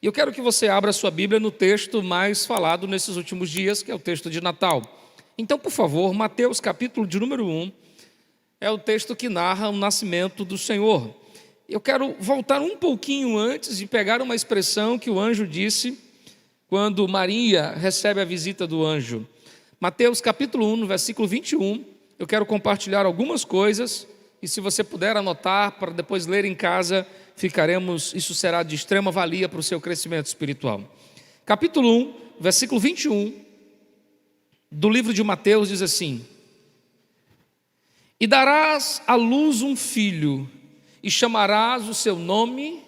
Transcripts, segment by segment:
Eu quero que você abra a sua Bíblia no texto mais falado nesses últimos dias, que é o texto de Natal. Então, por favor, Mateus capítulo de número 1, é o texto que narra o nascimento do Senhor. Eu quero voltar um pouquinho antes e pegar uma expressão que o anjo disse quando Maria recebe a visita do anjo. Mateus capítulo 1, no versículo 21, eu quero compartilhar algumas coisas, e se você puder anotar para depois ler em casa, isso será de extrema valia para o seu crescimento espiritual. Capítulo 1, versículo 21, do livro de Mateus diz assim: E darás à luz um filho, e chamarás o seu nome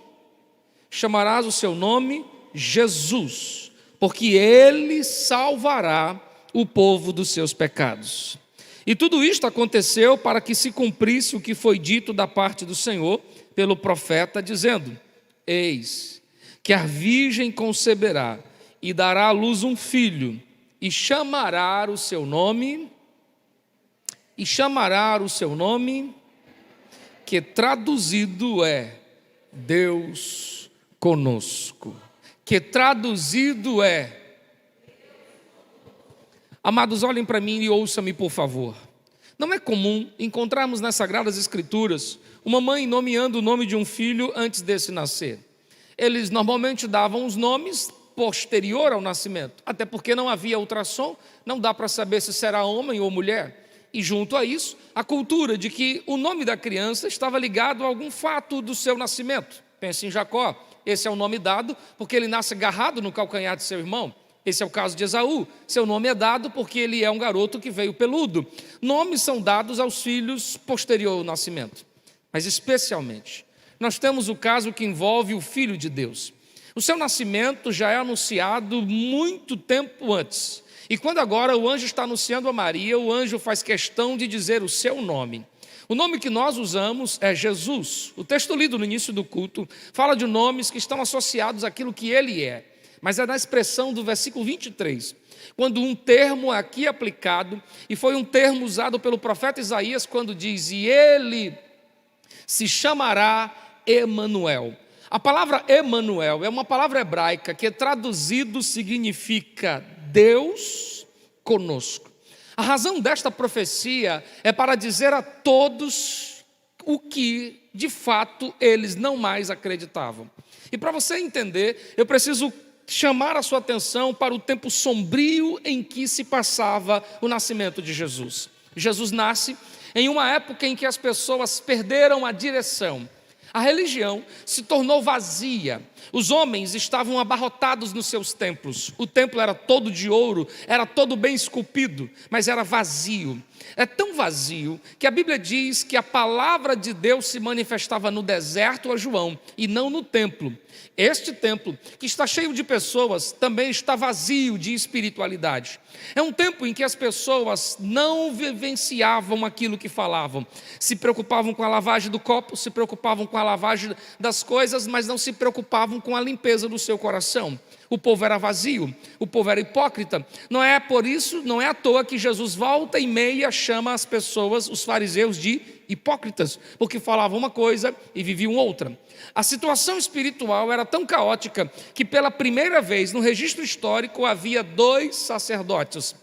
Jesus, porque ele salvará o povo dos seus pecados. E tudo isto aconteceu para que se cumprisse o que foi dito da parte do Senhor pelo profeta, dizendo: Eis que a virgem conceberá e dará à luz um filho, e chamará o seu nome, que traduzido é Deus conosco. Amados, olhem para mim e ouçam-me, por favor. Não é comum encontrarmos nas Sagradas Escrituras uma mãe nomeando o nome de um filho antes desse nascer. Eles normalmente davam os nomes posterior ao nascimento, até porque não havia ultrassom, não dá para saber se será homem ou mulher. E junto a isso, a cultura de que o nome da criança estava ligado a algum fato do seu nascimento. Pense em Jacó, esse é o nome dado porque ele nasce agarrado no calcanhar de seu irmão. Esse é o caso de Esaú, seu nome é dado porque ele é um garoto que veio peludo. Nomes são dados aos filhos posterior ao nascimento. Mas especialmente, nós temos o caso que envolve o Filho de Deus. O seu nascimento já é anunciado muito tempo antes. E quando agora o anjo está anunciando a Maria, o anjo faz questão de dizer o seu nome. O nome que nós usamos é Jesus. O texto lido no início do culto fala de nomes que estão associados àquilo que ele é. Mas é na expressão do versículo 23, quando um termo aqui aplicado, e foi um termo usado pelo profeta Isaías, quando diz: E ele se chamará Emanuel. A palavra Emanuel é uma palavra hebraica que traduzido significa Deus conosco. A razão desta profecia é para dizer a todos o que de fato eles não mais acreditavam. E para você entender, eu preciso chamar a sua atenção para o tempo sombrio em que se passava o nascimento de Jesus. Jesus nasce em uma época em que as pessoas perderam a direção. A religião se tornou vazia. Os homens estavam abarrotados nos seus templos. O templo era todo de ouro, era todo bem esculpido, mas era vazio. É tão vazio que a Bíblia diz que a palavra de Deus se manifestava no deserto a João e não no templo. Este templo, que está cheio de pessoas, também está vazio de espiritualidade. É um tempo em que as pessoas não vivenciavam aquilo que falavam. Se preocupavam com a lavagem do copo, se preocupavam com a lavagem das coisas, mas não se preocupavam com a limpeza do seu coração. O povo era vazio, o povo era hipócrita. Não é por isso, não é à toa que Jesus volta e meia chama as pessoas, os fariseus, de hipócritas, porque falavam uma coisa e viviam outra. A situação espiritual era tão caótica que pela primeira vez no registro histórico havia 2 sacerdotes.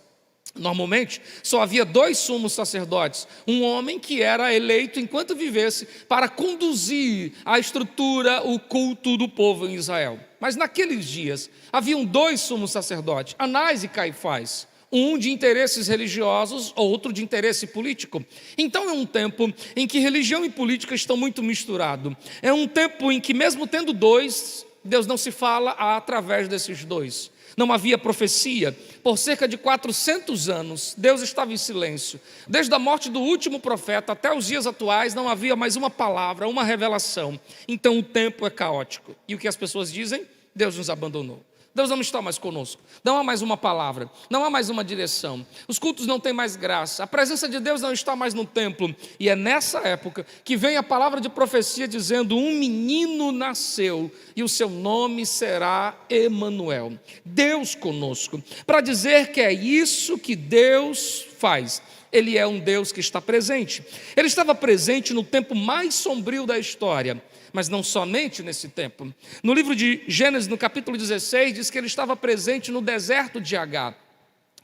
Normalmente só havia 2 sumos sacerdotes, um homem que era eleito enquanto vivesse para conduzir a estrutura, o culto do povo em Israel. Mas naqueles dias haviam 2 sumos sacerdotes, Anás e Caifás, um de interesses religiosos, outro de interesse político. Então é um tempo em que religião e política estão muito misturados. É um tempo em que mesmo tendo 2, Deus não se fala através desses 2. Não havia profecia. Por cerca de 400 anos, Deus estava em silêncio. Desde a morte do último profeta até os dias atuais, não havia mais uma palavra, uma revelação. Então o tempo é caótico. E o que as pessoas dizem? Deus nos abandonou. Deus não está mais conosco, não há mais uma palavra, não há mais uma direção, os cultos não têm mais graça, a presença de Deus não está mais no templo. E é nessa época que vem a palavra de profecia dizendo: um menino nasceu e o seu nome será Emanuel, Deus conosco, para dizer que é isso que Deus faz? Ele é um Deus que está presente. Ele estava presente no tempo mais sombrio da história, mas não somente nesse tempo. No livro de Gênesis, no capítulo 16, diz que ele estava presente no deserto de Agar,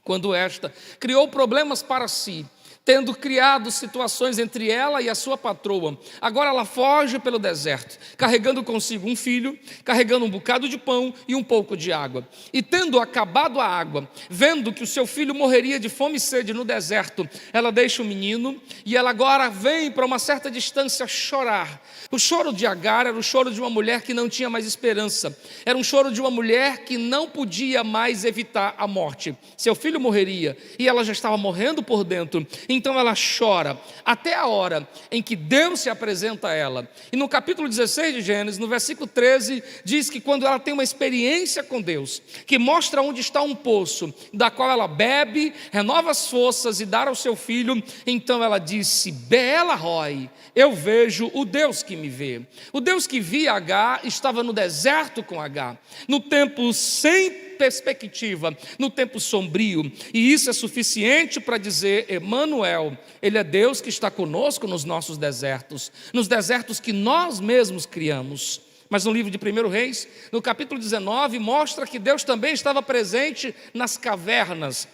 quando esta criou problemas para si, tendo criado situações entre ela e a sua patroa. Agora ela foge pelo deserto, carregando consigo um filho, carregando um bocado de pão e um pouco de água. E tendo acabado a água, vendo que o seu filho morreria de fome e sede no deserto, ela deixa o menino e ela agora vem para uma certa distância chorar. O choro de Agar era o choro de uma mulher que não tinha mais esperança. Era um choro de uma mulher que não podia mais evitar a morte. Seu filho morreria e ela já estava morrendo por dentro. Então ela chora até a hora em que Deus se apresenta a ela. E no capítulo 16 de Gênesis, no versículo 13, diz que quando ela tem uma experiência com Deus, que mostra onde está um poço, da qual ela bebe, renova as forças e dá ao seu filho, então ela disse: Beela Roi, eu vejo o Deus que me vê. O Deus que via Agar estava no deserto com Agar, no tempo sem perspectiva, no tempo sombrio, e isso é suficiente para dizer: Emanuel, Ele é Deus que está conosco nos nossos desertos, nos desertos que nós mesmos criamos. Mas no livro de 1 Reis, no capítulo 19, mostra que Deus também estava presente nas cavernas,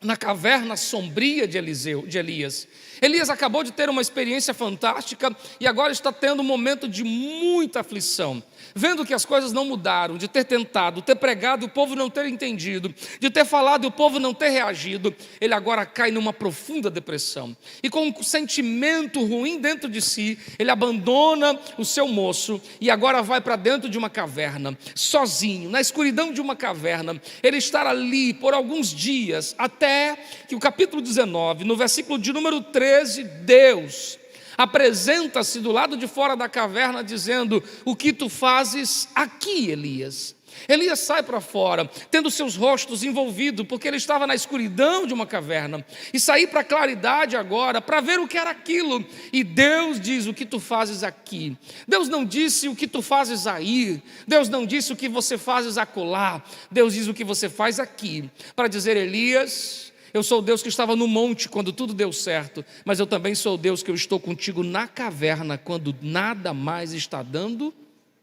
na caverna sombria de Elias. Elias acabou de ter uma experiência fantástica e agora está tendo um momento de muita aflição, vendo que as coisas não mudaram, de ter tentado, ter pregado e o povo não ter entendido, de ter falado e o povo não ter reagido. Ele agora cai numa profunda depressão e com um sentimento ruim dentro de si, ele abandona o seu moço e agora vai para dentro de uma caverna, sozinho, na escuridão de uma caverna. Ele está ali por alguns dias, até que o capítulo 19, no versículo de número 13, Deus apresenta-se do lado de fora da caverna dizendo: o que tu fazes aqui, Elias? Elias sai para fora, tendo seus rostos envolvidos, porque ele estava na escuridão de uma caverna, e sair para a claridade agora, para ver o que era aquilo. E Deus diz: o que tu fazes aqui? Deus não disse o que tu fazes aí, Deus não disse o que você fazes acolá, Deus diz o que você faz aqui, para dizer: Elias, eu sou o Deus que estava no monte quando tudo deu certo, mas eu também sou o Deus que eu estou contigo na caverna quando nada mais está dando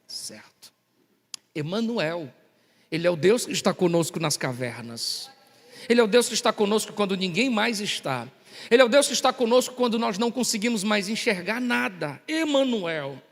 certo. Emanuel, Ele é o Deus que está conosco nas cavernas. Ele é o Deus que está conosco quando ninguém mais está. Ele é o Deus que está conosco quando nós não conseguimos mais enxergar nada. Emanuel.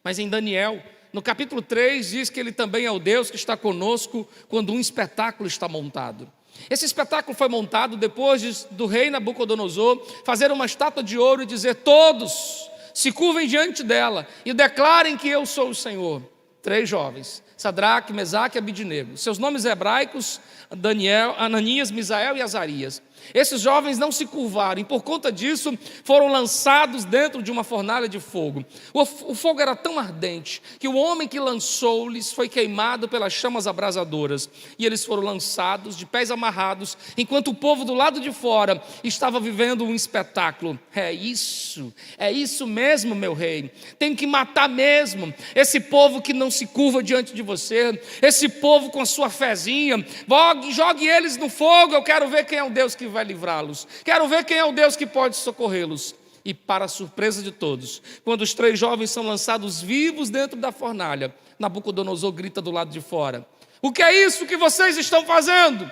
Mas em Daniel, no capítulo 3, diz que Ele também é o Deus que está conosco quando um espetáculo está montado. Esse espetáculo foi montado depois do rei Nabucodonosor fazer uma estátua de ouro e dizer: todos se curvem diante dela e declarem que eu sou o Senhor. 3 jovens, Sadraque, Mesaque e Abidnego, seus nomes hebraicos, Daniel, Ananias, Misael e Azarias. Esses jovens não se curvaram e por conta disso foram lançados dentro de uma fornalha de fogo. O fogo era tão ardente que o homem que lançou-lhes foi queimado pelas chamas abrasadoras, e eles foram lançados de pés amarrados, enquanto o povo do lado de fora estava vivendo um espetáculo. É isso mesmo, meu rei, tem que matar mesmo esse povo que não se curva diante de você, esse povo com a sua fezinha, jogue eles no fogo. Eu quero ver quem é o Deus que vai livrá-los, quero ver quem é o Deus que pode socorrê-los. E para a surpresa de todos, quando os 3 jovens são lançados vivos dentro da fornalha, Nabucodonosor grita do lado de fora: o que é isso que vocês estão fazendo?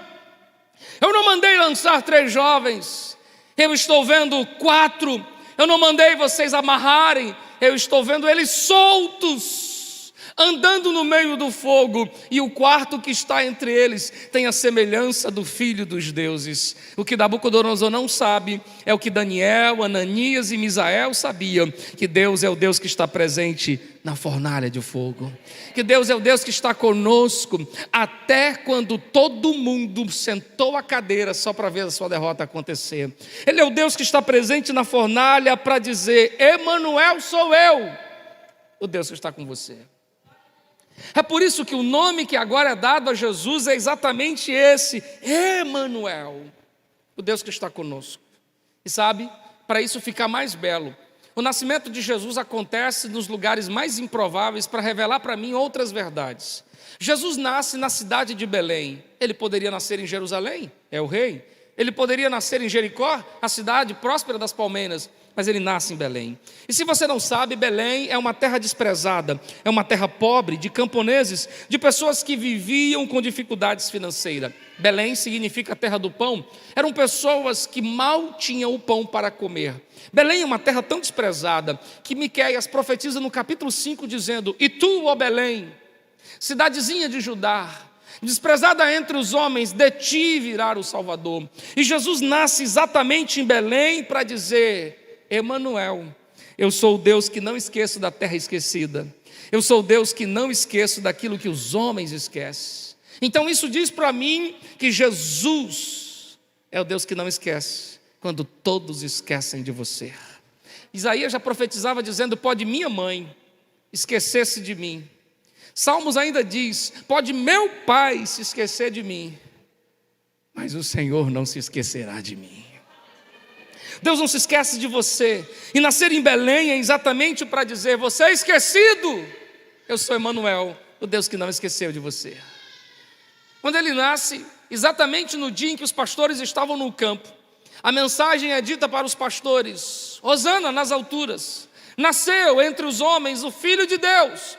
Eu não mandei lançar 3 jovens, eu estou vendo 4, eu não mandei vocês amarrarem, eu estou vendo eles soltos, andando no meio do fogo, e o quarto que está entre eles tem a semelhança do filho dos deuses. O que Nabucodonosor não sabe é o que Daniel, Ananias e Misael sabiam: que Deus é o Deus que está presente na fornalha de fogo, que Deus é o Deus que está conosco até quando todo mundo sentou a cadeira só para ver a sua derrota acontecer. Ele é o Deus que está presente na fornalha para dizer: Emanuel, sou eu, o Deus que está com você. É por isso que o nome que agora é dado a Jesus é exatamente esse: Emanuel, o Deus que está conosco. E sabe, para isso ficar mais belo, o nascimento de Jesus acontece nos lugares mais improváveis para revelar para mim outras verdades. Jesus nasce na cidade de Belém. Ele poderia nascer em Jerusalém, é o rei. Ele poderia nascer em Jericó, a cidade próspera das palmeiras, mas ele nasce em Belém. E se você não sabe, Belém é uma terra desprezada, é uma terra pobre, de camponeses, de pessoas que viviam com dificuldades financeiras. Belém significa a terra do pão, eram pessoas que mal tinham o pão para comer. Belém é uma terra tão desprezada, que Miqueias profetiza no capítulo 5, dizendo: e tu, ó Belém, cidadezinha de Judá, desprezada entre os homens, de ti virá o Salvador. E Jesus nasce exatamente em Belém para dizer: Emanuel, eu sou o Deus que não esqueço da terra esquecida, eu sou o Deus que não esqueço daquilo que os homens esquecem. Então isso diz para mim que Jesus é o Deus que não esquece, quando todos esquecem de você. Isaías já profetizava dizendo: pode minha mãe esquecer-se de mim. Salmos ainda diz: pode meu pai se esquecer de mim, mas o Senhor não se esquecerá de mim. Deus não se esquece de você. E nascer em Belém é exatamente para dizer: você é esquecido, eu sou Emanuel, o Deus que não esqueceu de você. Quando ele nasce, exatamente no dia em que os pastores estavam no campo, a mensagem é dita para os pastores: Hosana nas alturas, nasceu entre os homens o Filho de Deus.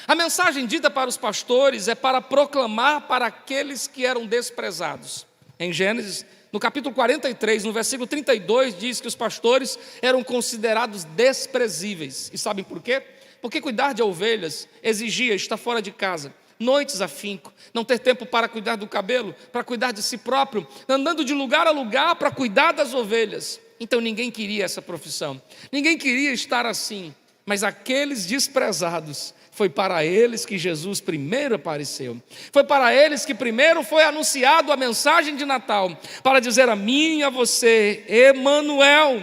A mensagem dita para os pastores é para proclamar para aqueles que eram desprezados. Em Gênesis, no capítulo 43, no versículo 32, diz que os pastores eram considerados desprezíveis. E sabem por quê? Porque cuidar de ovelhas exigia estar fora de casa, noites afinco, não ter tempo para cuidar do cabelo, para cuidar de si próprio, andando de lugar a lugar para cuidar das ovelhas. Então ninguém queria essa profissão, ninguém queria estar assim, mas aqueles desprezados, foi para eles que Jesus primeiro apareceu. Foi para eles que primeiro foi anunciado a mensagem de Natal, para dizer a mim e a você: Emanuel,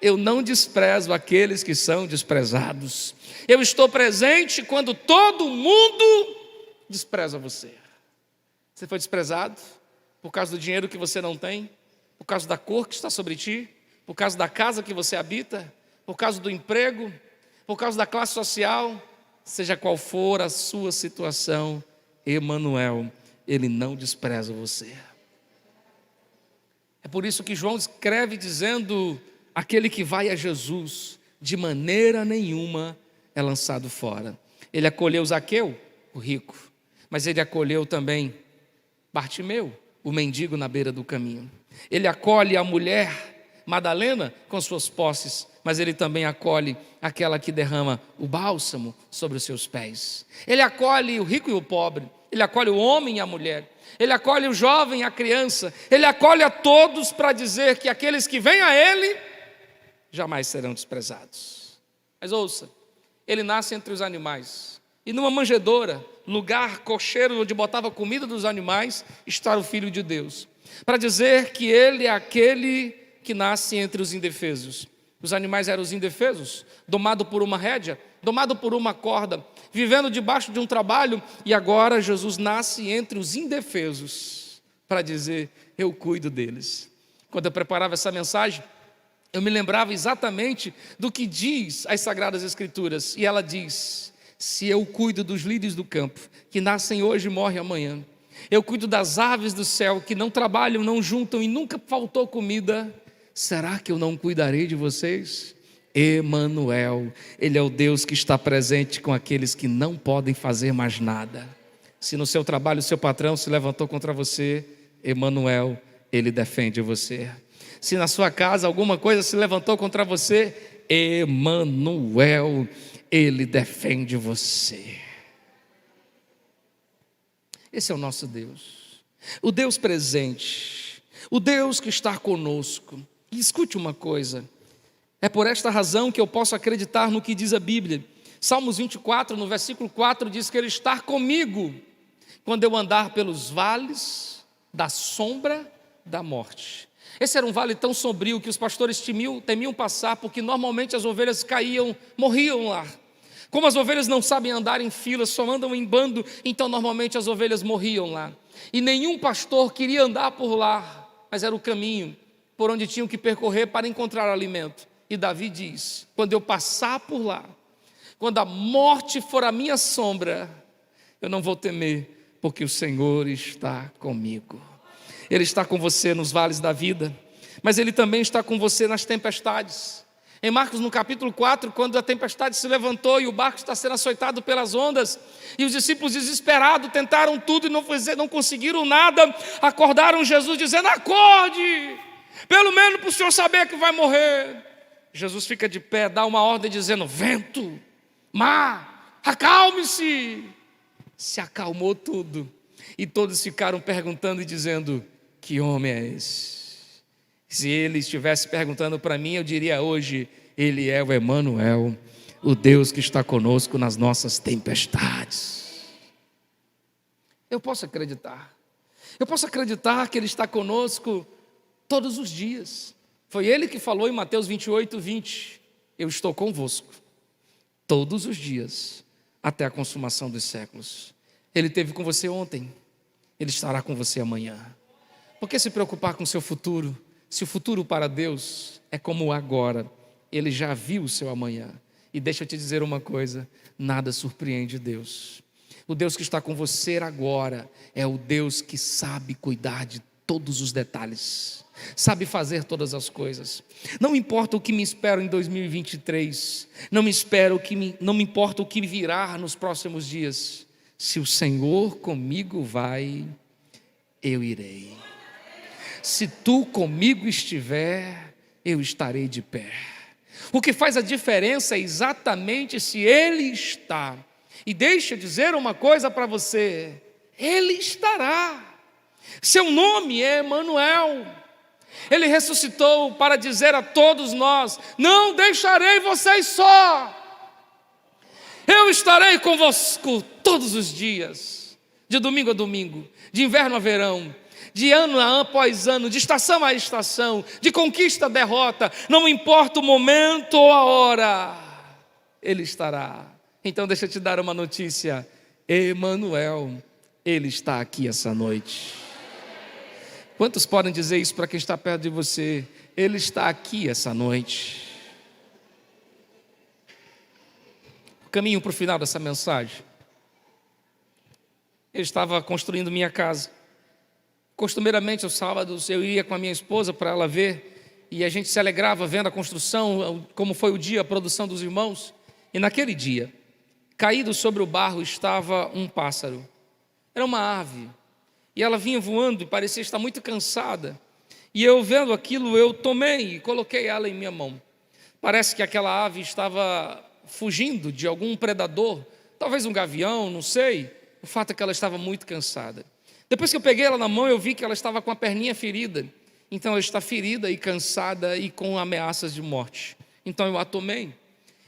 eu não desprezo aqueles que são desprezados. Eu estou presente quando todo mundo despreza você. Você foi desprezado por causa do dinheiro que você não tem, por causa da cor que está sobre ti, por causa da casa que você habita, por causa do emprego, por causa da classe social. Seja qual for a sua situação, Emanuel, ele não despreza você. É por isso que João escreve dizendo: aquele que vai a Jesus, de maneira nenhuma é lançado fora. Ele acolheu Zaqueu, o rico, mas ele acolheu também Bartimeu, o mendigo na beira do caminho. Ele acolhe a mulher Madalena com suas posses, mas ele também acolhe aquela que derrama o bálsamo sobre os seus pés. Ele acolhe o rico e o pobre, ele acolhe o homem e a mulher, ele acolhe o jovem e a criança, ele acolhe a todos para dizer que aqueles que vêm a ele jamais serão desprezados. Mas ouça, ele nasce entre os animais, e numa manjedoura, lugar cocheiro onde botava comida dos animais, está o Filho de Deus, para dizer que ele é aquele que nasce entre os indefesos. Os animais eram os indefesos, domado por uma rédea, domado por uma corda, vivendo debaixo de um trabalho, e agora Jesus nasce entre os indefesos, para dizer: eu cuido deles. Quando eu preparava essa mensagem, eu me lembrava exatamente do que diz as Sagradas Escrituras, e ela diz: se eu cuido dos lírios do campo, que nascem hoje e morrem amanhã, eu cuido das aves do céu, que não trabalham, não juntam e nunca faltou comida, será que eu não cuidarei de vocês? Emanuel, ele é o Deus que está presente com aqueles que não podem fazer mais nada. Se no seu trabalho o seu patrão se levantou contra você, Emanuel, ele defende você. Se na sua casa alguma coisa se levantou contra você, Emanuel, ele defende você. Esse é o nosso Deus, o Deus presente, o Deus que está conosco. E escute uma coisa, é por esta razão que eu posso acreditar no que diz a Bíblia. Salmos 24, no versículo 4, diz que ele está comigo quando eu andar pelos vales da sombra da morte. Esse era um vale tão sombrio que os pastores temiam passar, porque normalmente as ovelhas caíam, morriam lá. Como as ovelhas não sabem andar em fila, só andam em bando, então normalmente as ovelhas morriam lá. E nenhum pastor queria andar por lá, mas era o caminho por onde tinham que percorrer para encontrar alimento. E Davi diz: quando eu passar por lá, quando a morte for a minha sombra, eu não vou temer, porque o Senhor está comigo. Ele está com você nos vales da vida, mas Ele também está com você nas tempestades. Em Marcos, no capítulo 4, quando a tempestade se levantou e o barco está sendo açoitado pelas ondas, e os discípulos desesperados tentaram tudo e não conseguiram nada, acordaram Jesus dizendo: acorde, pelo menos para o senhor saber que vai morrer. Jesus fica de pé, dá uma ordem dizendo: vento, mar, acalme-se. Se acalmou tudo, e todos ficaram perguntando e dizendo: que homem é esse? Se ele estivesse perguntando para mim, eu diria hoje: ele é o Emanuel, o Deus que está conosco nas nossas tempestades. Eu posso acreditar que Ele está conosco todos os dias. Foi Ele que falou em Mateus 28:20: eu estou convosco todos os dias, até a consumação dos séculos. Ele esteve com você ontem, Ele estará com você amanhã. Por que se preocupar com o seu futuro? Se o futuro para Deus é como o agora, Ele já viu o seu amanhã. E deixa eu te dizer uma coisa: nada surpreende Deus. O Deus que está com você agora é o Deus que sabe cuidar de todos os detalhes, sabe fazer todas as coisas. Não importa o que me espera em 2023, não me importa o que virá nos próximos dias. Se o Senhor comigo vai, eu irei. Se tu comigo estiver, eu estarei de pé. O que faz a diferença é exatamente se Ele está. E deixa eu dizer uma coisa para você: Ele estará. Seu nome é Emanuel. Ele ressuscitou para dizer a todos nós: não deixarei vocês só. Eu estarei convosco todos os dias, de domingo a domingo, de inverno a verão, de ano após ano, de estação a estação, de conquista a derrota, não importa o momento ou a hora, Ele estará. Então deixa eu te dar uma notícia: Emanuel, Ele está aqui essa noite. Quantos podem dizer isso para quem está perto de você? Ele está aqui essa noite. O caminho para o final dessa mensagem: eu estava construindo minha casa. Costumeiramente, aos sábados, eu ia com a minha esposa para ela ver, e a gente se alegrava vendo a construção, como foi o dia, a produção dos irmãos. E naquele dia, caído sobre o barro, estava um pássaro. Era uma ave, e ela vinha voando e parecia estar muito cansada. E eu vendo aquilo, eu tomei e coloquei ela em minha mão. Parece que aquela ave estava fugindo de algum predador, talvez um gavião, não sei. O fato é que ela estava muito cansada. Depois que eu peguei ela na mão, eu vi que ela estava com a perninha ferida. Então ela está ferida e cansada e com ameaças de morte. Então eu a tomei.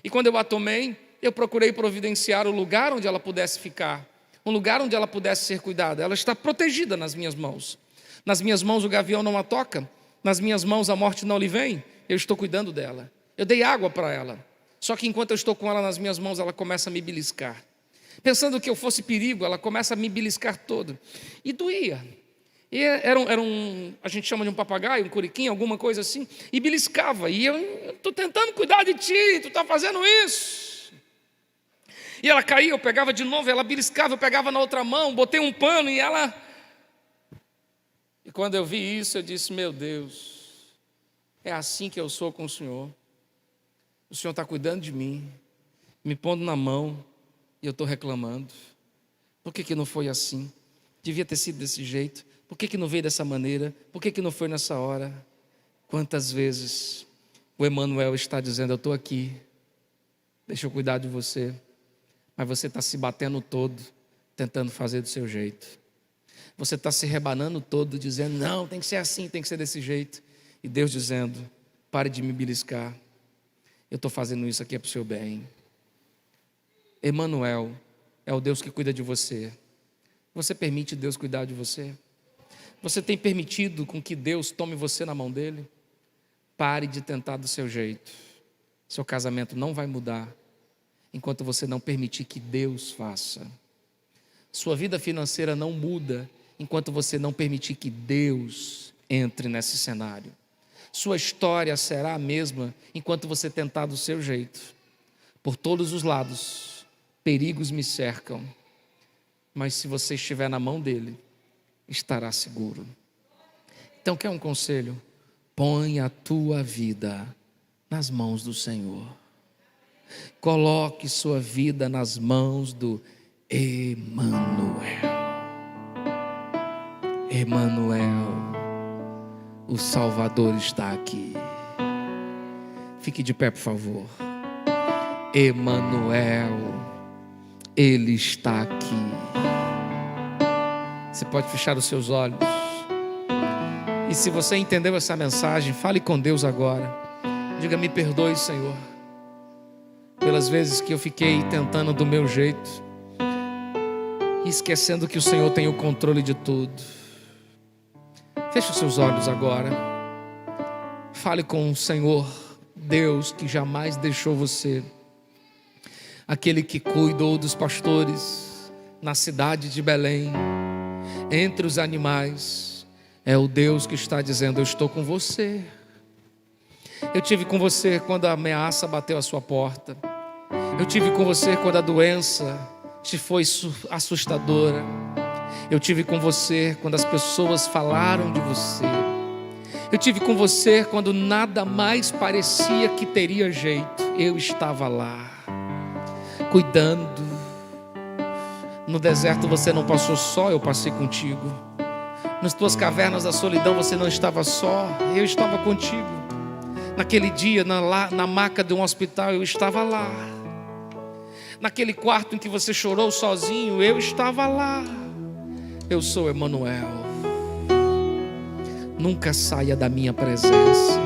E quando eu a tomei, eu procurei providenciar o lugar onde ela pudesse ficar, um lugar onde ela pudesse ser cuidada. Ela está protegida nas minhas mãos. Nas minhas mãos o gavião não a toca, nas minhas mãos a morte não lhe vem. Eu estou cuidando dela. Eu dei água para ela. Só que enquanto eu estou com ela nas minhas mãos, ela começa a me beliscar. Pensando que eu fosse perigo, ela começa a me beliscar todo. E doía. E a gente chama de um papagaio, um curiquim, alguma coisa assim. E beliscava. E eu estou tentando cuidar de ti, tu está fazendo isso. E ela caía, eu pegava de novo, ela beliscava, eu pegava na outra mão, botei um pano e ela... E quando eu vi isso, eu disse: meu Deus, é assim que eu sou com o Senhor. O Senhor está cuidando de mim, me pondo na mão, e eu estou reclamando. Por que não foi assim? Devia ter sido desse jeito. Por que não veio dessa maneira? Por que não foi nessa hora? Quantas vezes o Emanuel está dizendo: eu estou aqui, deixa eu cuidar de você. Mas você está se batendo todo, tentando fazer do seu jeito. Você está se rebanando todo, dizendo: não, tem que ser assim, tem que ser desse jeito. E Deus dizendo: pare de me beliscar. Eu estou fazendo isso aqui para o seu bem. Emanuel é o Deus que cuida de você. Você permite Deus cuidar de você? Você tem permitido com que Deus tome você na mão dele? Pare de tentar do seu jeito. Seu casamento não vai mudar enquanto você não permitir que Deus faça. Sua vida financeira não muda enquanto você não permitir que Deus entre nesse cenário. Sua história será a mesma enquanto você tentar do seu jeito. Por todos os lados, perigos me cercam, mas se você estiver na mão dele, estará seguro. Então, quer um conselho? Põe a tua vida nas mãos do Senhor. Coloque sua vida nas mãos do Emanuel. Emanuel, o Salvador está aqui. Fique de pé, por favor. Emanuel, Ele está aqui. Você pode fechar os seus olhos. E se você entendeu essa mensagem, fale com Deus agora. Diga: me perdoe, Senhor, pelas vezes que eu fiquei tentando do meu jeito e esquecendo que o Senhor tem o controle de tudo. Feche os seus olhos agora. Fale com o Senhor, Deus que jamais deixou você. Aquele que cuidou dos pastores na cidade de Belém, entre os animais. É o Deus que está dizendo: eu estou com você. Eu tive com você quando a ameaça bateu à sua porta. Eu tive com você quando a doença te foi assustadora. Eu tive com você quando as pessoas falaram de você. Eu tive com você quando nada mais parecia que teria jeito. Eu estava lá, cuidando. No deserto você não passou só, eu passei contigo. Nas tuas cavernas da solidão você não estava só, eu estava contigo. Naquele dia, na maca de um hospital, eu estava lá. Naquele quarto em que você chorou sozinho, eu estava lá. Eu sou Emanuel. Nunca saia da minha presença.